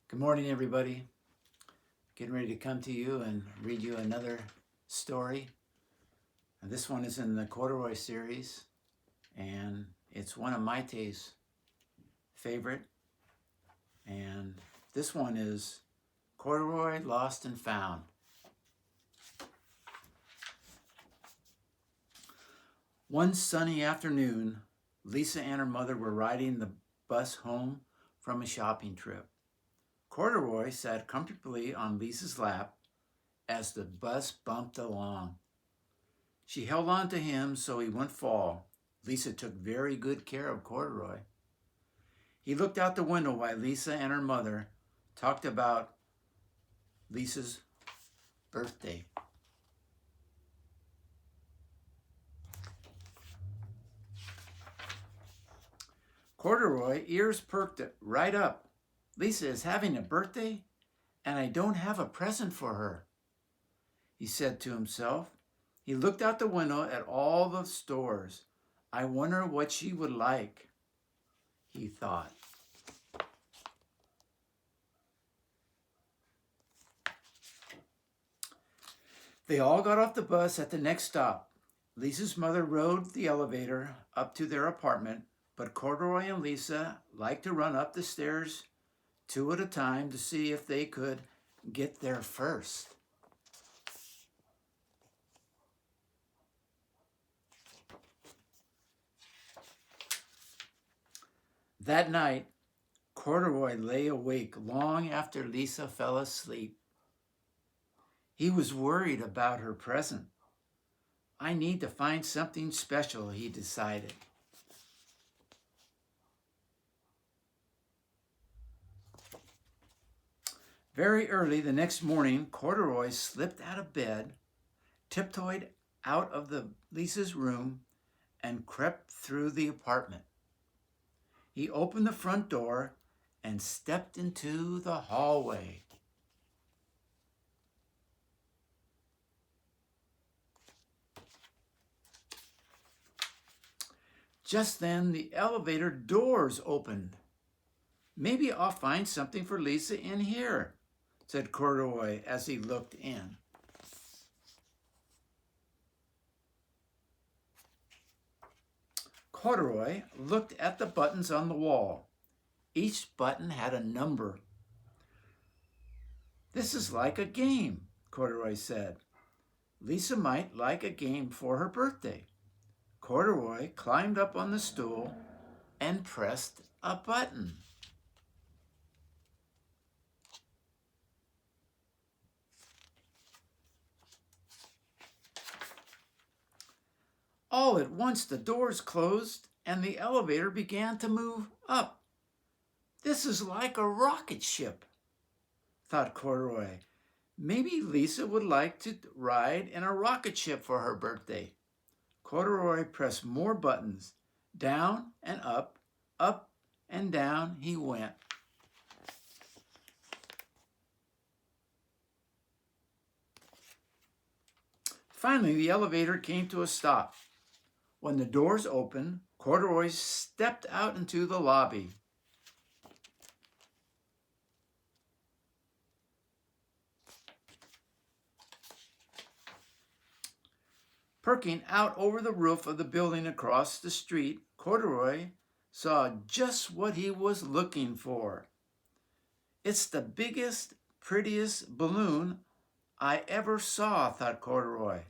Good morning, everybody. Getting ready to come to you and read you another story. And this one is in the Corduroy series, and it's one of Maite's favorite. And this one is Corduroy Lost and Found. One sunny afternoon, Lisa and her mother were riding the bus home from a shopping trip. Corduroy sat comfortably on Lisa's lap as the bus bumped along. She held on to him so he wouldn't fall. Lisa took very good care of Corduroy. He looked out the window while Lisa and her mother talked about Lisa's birthday. Corduroy ears perked right up. Lisa is having a birthday, and I don't have a present for her, he said to himself. He looked out the window at all the stores. I wonder what she would like, he thought. They all got off the bus at the next stop. Lisa's mother rode the elevator up to their apartment, but Corduroy and Lisa liked to run up the stairs two at a time to see if they could get there first. That night, Corduroy lay awake long after Lisa fell asleep. He was worried about her present. I need to find something special, he decided. Very early the next morning, Corduroy slipped out of bed, tiptoed out of Lisa's room, and crept through the apartment. He opened the front door and stepped into the hallway. Just then, the elevator doors opened. Maybe I'll find something for Lisa in here, said Corduroy as he looked in. Corduroy looked at the buttons on the wall. Each button had a number. This is like a game, Corduroy said. Lisa might like a game for her birthday. Corduroy climbed up on the stool and pressed a button. All at once the doors closed and the elevator began to move up. This is like a rocket ship, thought Corduroy. Maybe Lisa would like to ride in a rocket ship for her birthday. Corduroy pressed more buttons. Down and up and down he went. Finally, the elevator came to a stop. When the doors opened, Corduroy stepped out into the lobby. Perking out over the roof of the building across the street, Corduroy saw just what he was looking for. It's the biggest, prettiest balloon I ever saw, thought Corduroy.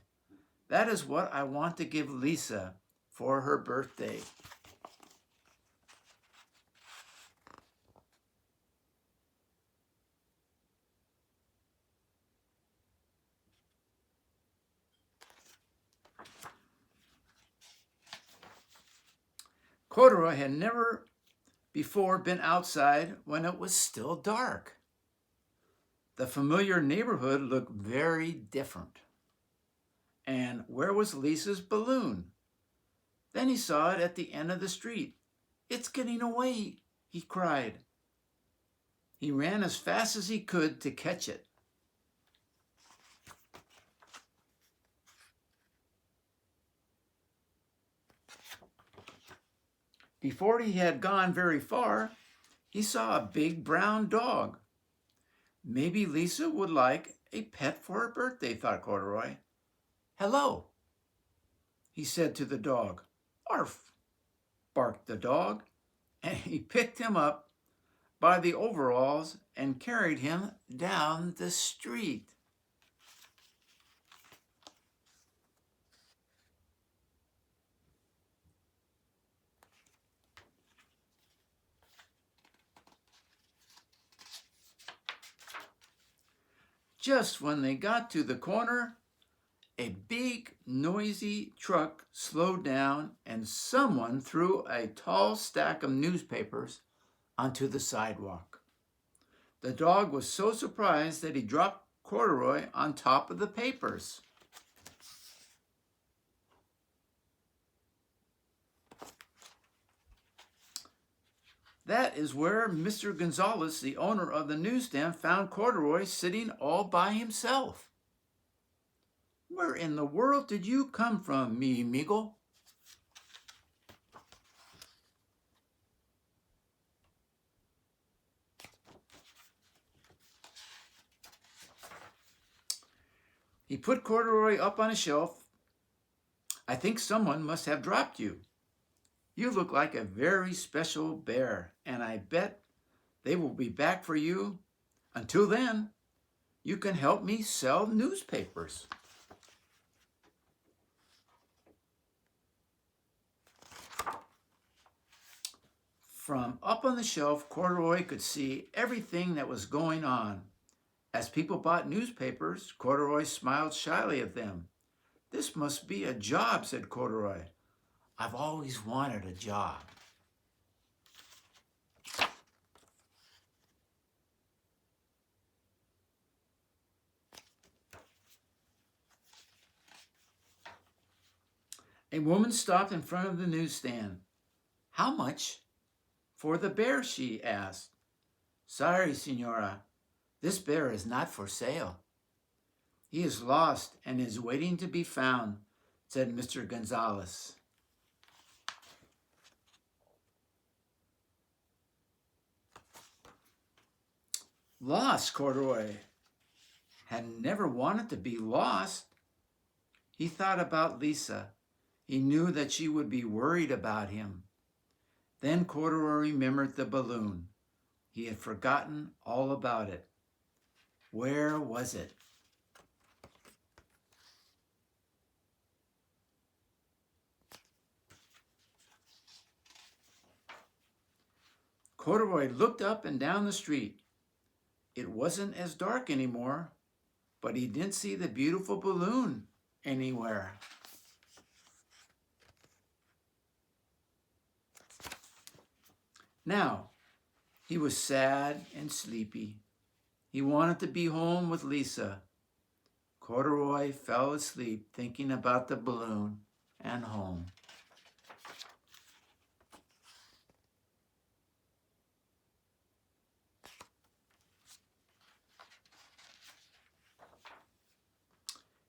That is what I want to give Lisa for her birthday. Corduroy had never before been outside when it was still dark. The familiar neighborhood looked very different. And where was Lisa's balloon? Then he saw it at the end of the street. It's getting away, he cried. He ran as fast as he could to catch it. Before he had gone very far, he saw a big brown dog Maybe Lisa would like a pet for her birthday, thought Corduroy. Hello, he said to the dog. Arf, barked the dog, and he picked him up by the overalls and carried him down the street. Just when they got to the corner, a big, noisy truck slowed down and someone threw a tall stack of newspapers onto the sidewalk. The dog was so surprised that he dropped Corduroy on top of the papers. That is where Mr. Gonzalez, the owner of the newsstand, found Corduroy sitting all by himself. Where in the world did you come from, mi amigo? He put Corduroy up on a shelf. I think someone must have dropped you. You look like a very special bear, and I bet they will be back for you. Until then, you can help me sell newspapers. From up on the shelf, Corduroy could see everything that was going on. As people bought newspapers, Corduroy smiled shyly at them. This must be a job, said Corduroy. I've always wanted a job. A woman stopped in front of the newsstand. How much for the bear? She asked. Sorry, Senora, this bear is not for sale. He is lost and is waiting to be found, said Mr. Gonzalez. Lost, Corduroy had never wanted to be lost. He thought about Lisa. He knew that she would be worried about him. Then Corduroy remembered the balloon. He had forgotten all about it. Where was it? Corduroy looked up and down the street. It wasn't as dark anymore, but he didn't see the beautiful balloon anywhere. Now, he was sad and sleepy. He wanted to be home with Lisa. Corduroy fell asleep thinking about the balloon and home.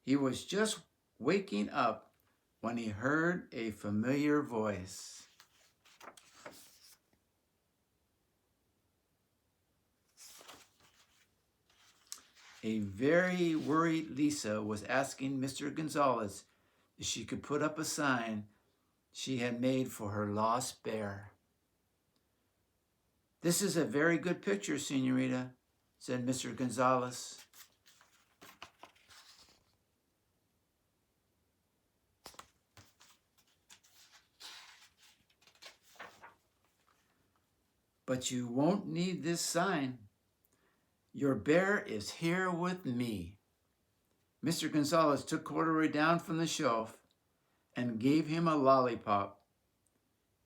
He was just waking up when he heard a familiar voice. A very worried Lisa was asking Mr. Gonzalez if she could put up a sign she had made for her lost bear. This is a very good picture, Senorita, said Mr. Gonzalez. But you won't need this sign. Your bear is here with me. Mr. Gonzalez took Corduroy down from the shelf and gave him a lollipop.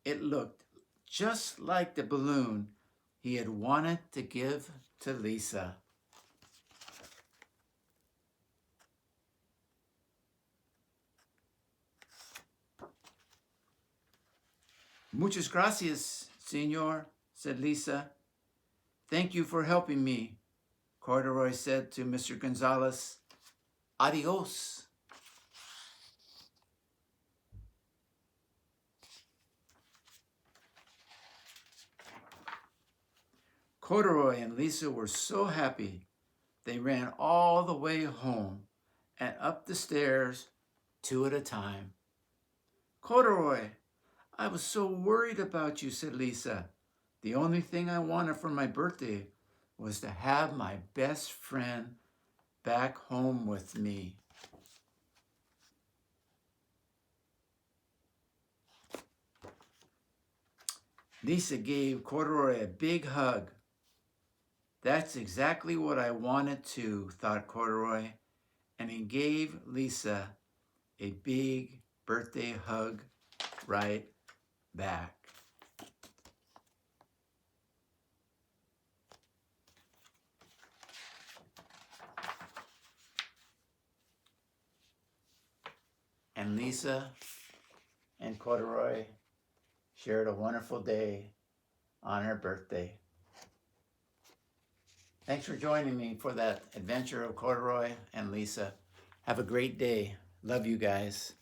It looked just like the balloon he had wanted to give to Lisa. Muchas gracias, senor, said Lisa. Thank you for helping me, Corduroy said to Mr. Gonzalez. Adios. Corduroy and Lisa were so happy. They ran all the way home and up the stairs, two at a time. "Corduroy, I was so worried about you," said Lisa. "The only thing I wanted for my birthday was to have my best friend back home with me." Lisa gave Corduroy a big hug. "That's exactly what I wanted to," thought Corduroy, and he gave Lisa a big birthday hug right back. And Lisa and Corduroy shared a wonderful day on her birthday. Thanks for joining me for that adventure of Corduroy and Lisa. Have a great day. Love you guys.